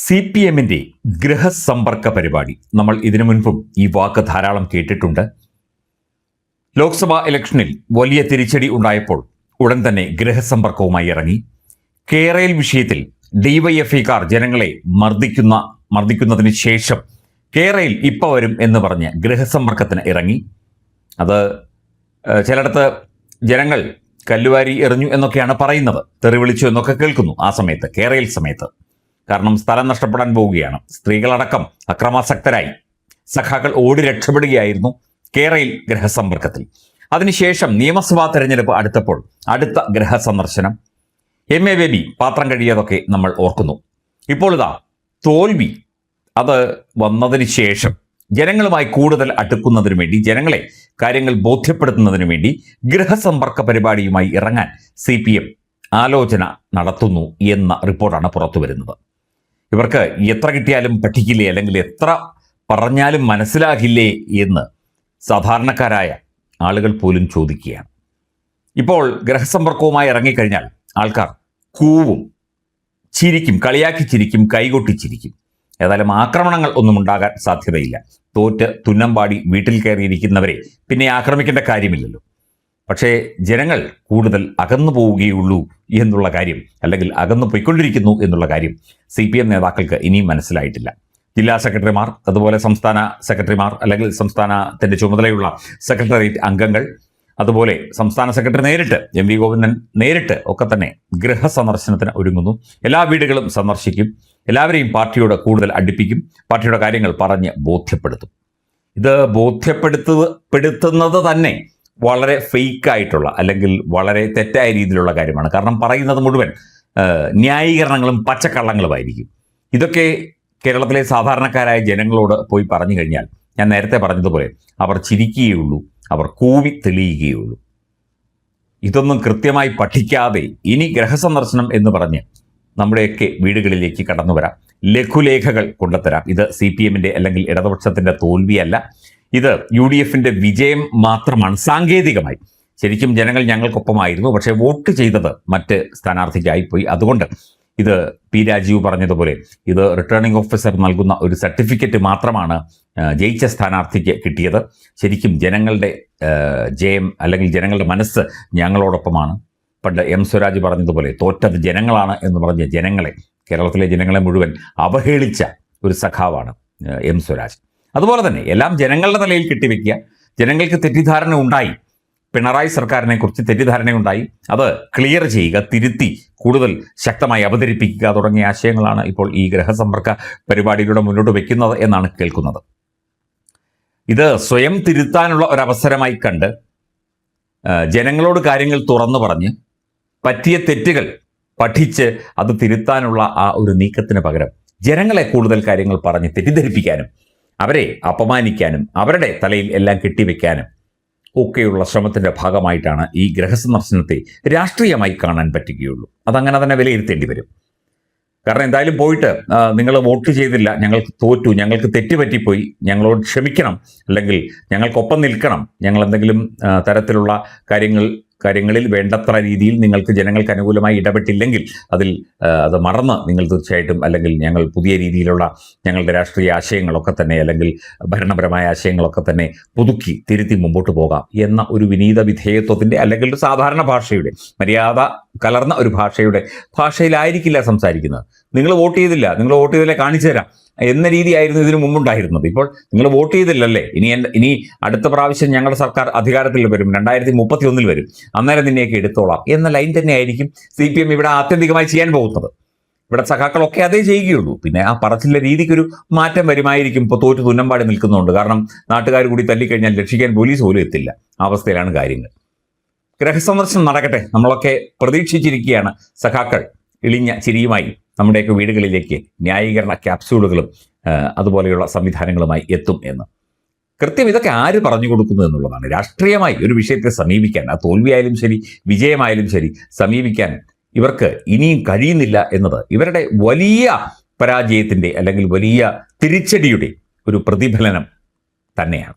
CPM-ന്റെ ഗൃഹസമ്പർക്ക പരിപാടി നമ്മൾ ഇതിനു മുൻപും ഈ വാക്ക് ധാരാളം കേട്ടിട്ടുണ്ട്. ലോക്സഭാ ഇലക്ഷനിൽ വലിയ തിരിച്ചടി ഉണ്ടായപ്പോൾ ഉടൻ തന്നെ ഗൃഹസമ്പർക്കവുമായി ഇറങ്ങി. കേരയിൽ വിഷയത്തിൽ ഡിവൈഎഫ്ഐക്കാർ ജനങ്ങളെ മർദ്ദിക്കുന്നതിന് ശേഷം കേരയിൽ ഇപ്പോൾ വരും എന്ന് പറഞ്ഞ് ഗൃഹസമ്പർക്കത്തിന് ഇറങ്ങി. അത് ചിലയിടത്ത് ജനങ്ങൾ കല്ലുവാരി എറിഞ്ഞു എന്നൊക്കെയാണ് പറയുന്നത്, തെറിവിളിച്ചു എന്നൊക്കെ കേൾക്കുന്നു ആ സമയത്ത്, കേരയിൽ സമയത്ത്. കാരണം സ്ഥലം നഷ്ടപ്പെടാൻ പോവുകയാണ്. സ്ത്രീകളടക്കം അക്രമാസക്തരായി സഖാക്കൾ ഓടി രക്ഷപ്പെടുകയായിരുന്നു കേരയിൽ ഗൃഹസമ്പർക്കത്തിൽ. അതിനുശേഷം നിയമസഭാ തെരഞ്ഞെടുപ്പ് അടുത്തപ്പോൾ അടുത്ത ഗൃഹസന്ദർശനം. MA ബേബി പാത്രം കഴിയാതൊക്കെ നമ്മൾ ഓർക്കുന്നു. ഇപ്പോൾ ഇതാ തോൽവി. അത് വന്നതിന് ശേഷം ജനങ്ങളുമായി കൂടുതൽ അടുക്കുന്നതിനു വേണ്ടി, ജനങ്ങളെ കാര്യങ്ങൾ ബോധ്യപ്പെടുത്തുന്നതിനു വേണ്ടി ഗൃഹസമ്പർക്ക പരിപാടിയുമായി ഇറങ്ങാൻ CPM ആലോചന നടത്തുന്നു എന്ന റിപ്പോർട്ടാണ് പുറത്തു വരുന്നത്. ഇവർക്ക് എത്ര കിട്ടിയാലും പഠിക്കില്ലേ, അല്ലെങ്കിൽ എത്ര പറഞ്ഞാലും മനസ്സിലാകില്ലേ എന്ന് സാധാരണക്കാരായ ആളുകൾ പോലും ചോദിക്കുകയാണ്. ഇപ്പോൾ ഗൃഹസമ്പർക്കവുമായി ഇറങ്ങിക്കഴിഞ്ഞാൽ ആൾക്കാർ കൂവും, ചിരിക്കും, കളിയാക്കി ചിരിക്കും, കൈകൊട്ടി ചിരിക്കും. ഏതായാലും ആക്രമണങ്ങൾ ഒന്നും ഉണ്ടാകാൻ സാധ്യതയില്ല. തോറ്റ് തുന്നമ്പാടി വീട്ടിൽ കയറിയിരിക്കുന്നവരെ പിന്നെ ആക്രമിക്കേണ്ട കാര്യമില്ലല്ലോ. പക്ഷേ ജനങ്ങൾ കൂടുതൽ അകന്നു പോവുകയുള്ളൂ എന്നുള്ള കാര്യം, അല്ലെങ്കിൽ അകന്നു പോയിക്കൊണ്ടിരിക്കുന്നു എന്നുള്ള കാര്യം CPM നേതാക്കൾക്ക് ഇനിയും മനസ്സിലായിട്ടില്ല. ജില്ലാ സെക്രട്ടറിമാർ, അതുപോലെ സംസ്ഥാന സെക്രട്ടറിമാർ, അല്ലെങ്കിൽ സംസ്ഥാനത്തിൻ്റെ ചുമതലയുള്ള സെക്രട്ടേറിയറ്റ് അംഗങ്ങൾ, അതുപോലെ സംസ്ഥാന സെക്രട്ടറി നേരിട്ട്, MV ഗോവിന്ദൻ നേരിട്ട് ഒക്കെ തന്നെ ഗൃഹസന്ദർശനത്തിന് ഒരുങ്ങുന്നു. എല്ലാ വീടുകളും സന്ദർശിക്കും, എല്ലാവരെയും പാർട്ടിയോട് കൂടുതൽ അടുപ്പിക്കും, പാർട്ടിയുടെ കാര്യങ്ങൾ പറഞ്ഞ് ബോധ്യപ്പെടുത്തും. ഇത് ബോധ്യപ്പെടുത്തുന്നത് തന്നെ വളരെ ഫേക്കായിട്ടുള്ള, അല്ലെങ്കിൽ വളരെ തെറ്റായ രീതിയിലുള്ള കാര്യമാണ്. കാരണം പറയുന്നത് മുഴുവൻ ന്യായീകരണങ്ങളും പച്ചക്കള്ളങ്ങളുമായിരിക്കും. ഇതൊക്കെ കേരളത്തിലെ സാധാരണക്കാരായ ജനങ്ങളോട് പോയി പറഞ്ഞു കഴിഞ്ഞാൽ, ഞാൻ നേരത്തെ പറഞ്ഞതുപോലെ, അവർ ചിരിക്കുകയുള്ളൂ, അവർ കൂവി തെളിയുകയുള്ളൂ. ഇതൊന്നും കൃത്യമായി പഠിക്കാതെ ഇനി ഗൃഹസന്ദർശനം എന്ന് പറഞ്ഞ് നമ്മുടെയൊക്കെ വീടുകളിലേക്ക് കടന്നു വരാം, ലഘുലേഖകൾ കൊണ്ടുത്തരാം. ഇത് CPM-ന്റെ അല്ലെങ്കിൽ ഇടതുപക്ഷത്തിൻ്റെ തോൽവിയല്ല, ഇത് UDF-ന്റെ വിജയം മാത്രമാണ്. സാങ്കേതികമായി ശരിക്കും ജനങ്ങൾ ഞങ്ങൾക്കൊപ്പമായിരുന്നു, പക്ഷേ വോട്ട് ചെയ്തത് മറ്റ് സ്ഥാനാർത്ഥിക്കായിപ്പോയി. അതുകൊണ്ട് ഇത് P. രാജീവ് പറഞ്ഞതുപോലെ ഇത് റിട്ടേണിംഗ് ഓഫീസർ നൽകുന്ന ഒരു സർട്ടിഫിക്കറ്റ് മാത്രമാണ് ജയിച്ച സ്ഥാനാർത്ഥിക്ക് കിട്ടിയത്. ശരിക്കും ജനങ്ങളുടെ ജയം, അല്ലെങ്കിൽ ജനങ്ങളുടെ മനസ്സ് ഞങ്ങളോടൊപ്പമാണ്. പണ്ട് M. സ്വരാജ് പറഞ്ഞതുപോലെ തോറ്റത് ജനങ്ങളാണ് എന്ന് പറഞ്ഞ് ജനങ്ങളെ, കേരളത്തിലെ ജനങ്ങളെ മുഴുവൻ അവഹേളിച്ച ഒരു സഖാവാണ് M. സ്വരാജ്. അതുപോലെ തന്നെ എല്ലാം ജനങ്ങളുടെ തലയിൽ കെട്ടിവെക്കുക. ജനങ്ങൾക്ക് തെറ്റിദ്ധാരണ ഉണ്ടായി, പിണറായി സർക്കാരിനെ കുറിച്ച് തെറ്റിദ്ധാരണയുണ്ടായി, അത് ക്ലിയർ ചെയ്യുക, തിരുത്തി കൂടുതൽ ശക്തമായി അവതരിപ്പിക്കുക തുടങ്ങിയ ആശയങ്ങളാണ് ഇപ്പോൾ ഈ ഗൃഹസമ്പർക്ക പരിപാടിയിലൂടെ മുന്നോട്ട് വയ്ക്കുന്നത് എന്നാണ് കേൾക്കുന്നത്. ഇത് സ്വയം തിരുത്താനുള്ള ഒരവസരമായി കണ്ട് ജനങ്ങളോട് കാര്യങ്ങൾ തുറന്നു പറഞ്ഞ് പറ്റിയ തെറ്റുകൾ പഠിച്ച് അത് തിരുത്താനുള്ള ആ ഒരു നീക്കത്തിന് പകരം ജനങ്ങളെ കൂടുതൽ കാര്യങ്ങൾ പറഞ്ഞ് തെറ്റിദ്ധരിപ്പിക്കാനും, അവരെ അപമാനിക്കാനും, അവരുടെ തലയിൽ എല്ലാം കെട്ടിവെക്കാനും ഒക്കെയുള്ള ശ്രമത്തിൻ്റെ ഭാഗമായിട്ടാണ് ഈ ഗൃഹസന്ദർശനത്തെ രാഷ്ട്രീയമായി കാണാൻ പറ്റുകയുള്ളൂ. അതങ്ങനെ തന്നെ വിലയിരുത്തേണ്ടി വരും. കാരണം എന്തായാലും പോയിട്ട് നിങ്ങൾ വോട്ട് ചെയ്തില്ല, ഞങ്ങൾക്ക് തോറ്റു, ഞങ്ങൾക്ക് തെറ്റുപറ്റിപ്പോയി, ഞങ്ങളോട് ക്ഷമിക്കണം, അല്ലെങ്കിൽ ഞങ്ങൾക്കൊപ്പം നിൽക്കണം, ഞങ്ങൾ എന്തെങ്കിലും തരത്തിലുള്ള കാര്യങ്ങളിൽ വേണ്ടത്ര രീതിയിൽ നിങ്ങൾക്ക് ജനങ്ങൾക്ക് അനുകൂലമായി ഇടപെട്ടില്ലെങ്കിൽ അത് മറന്ന് നിങ്ങൾ തീർച്ചയായിട്ടും, അല്ലെങ്കിൽ ഞങ്ങൾ പുതിയ രീതിയിലുള്ള ഞങ്ങളുടെ രാഷ്ട്രീയ ആശയങ്ങളൊക്കെ തന്നെ, അല്ലെങ്കിൽ ഭരണപരമായ ആശയങ്ങളൊക്കെ തന്നെ പുതുക്കി തിരുത്തി മുമ്പോട്ട് പോകാം എന്ന ഒരു വിനീത വിധേയത്വത്തിൻ്റെ, അല്ലെങ്കിൽ ഒരു സാധാരണ ഭാഷയുടെ, മര്യാദ കലർന്ന ഒരു ഭാഷയിലായിരിക്കില്ല സംസാരിക്കുന്നത്. നിങ്ങൾ വോട്ട് ചെയ്തില്ലേ, കാണിച്ചു തരാം എന്ന രീതിയായിരുന്നു ഇതിനു മുമ്പുണ്ടായിരുന്നത്. ഇപ്പോൾ നിങ്ങൾ വോട്ട് ചെയ്തില്ലല്ലേ, ഇനി അടുത്ത പ്രാവശ്യം ഞങ്ങളുടെ സർക്കാർ അധികാരത്തിൽ വരും, 2031 വരും, അന്നേരം നിന്നെയൊക്കെ എടുത്തോളാം എന്ന ലൈൻ തന്നെയായിരിക്കും CPM ഇവിടെ ആത്യന്തികമായി ചെയ്യാൻ പോകുന്നത്. ഇവിടെ സഖാക്കളൊക്കെ അതേ ചെയ്യുകയുള്ളൂ. പിന്നെ ആ പറച്ചിലെ രീതിക്കൊരു മാറ്റം വരുമായിരിക്കും. ഇപ്പോൾ തോറ്റ് തുന്നമ്പാടി നിൽക്കുന്നുണ്ട്. കാരണം നാട്ടുകാർ കൂടി തല്ലിക്കഴിഞ്ഞാൽ രക്ഷിക്കാൻ പോലീസ് പോലും എത്തില്ല. ആ അവസ്ഥയിലാണ് കാര്യങ്ങൾ. ഗൃഹസന്ദർശനം നടക്കട്ടെ, നമ്മളൊക്കെ പ്രതീക്ഷിച്ചിരിക്കുകയാണ്. സഖാക്കൾ ഇളിഞ്ഞ ചിരിയുമായി നമ്മുടെയൊക്കെ വീടുകളിലേക്ക് ന്യായീകരണ ക്യാപ്സ്യൂളുകളും അതുപോലെയുള്ള സംവിധാനങ്ങളുമായി എത്തും എന്ന്. കൃത്യം ഇതൊക്കെ ആര് പറഞ്ഞു കൊടുക്കുന്നു എന്നുള്ളതാണ്. രാഷ്ട്രീയമായി ഒരു വിഷയത്തെ സമീപിക്കാൻ, ആ തോൽവിയായാലും ശരി വിജയമായാലും ശരി, സമീപിക്കാൻ ഇവർക്ക് ഇനിയും കഴിയുന്നില്ല എന്നത് ഇവരുടെ വലിയ പരാജയത്തിൻ്റെ, അല്ലെങ്കിൽ വലിയ തിരിച്ചടിയുടെ ഒരു പ്രതിഫലനം തന്നെയാണ്.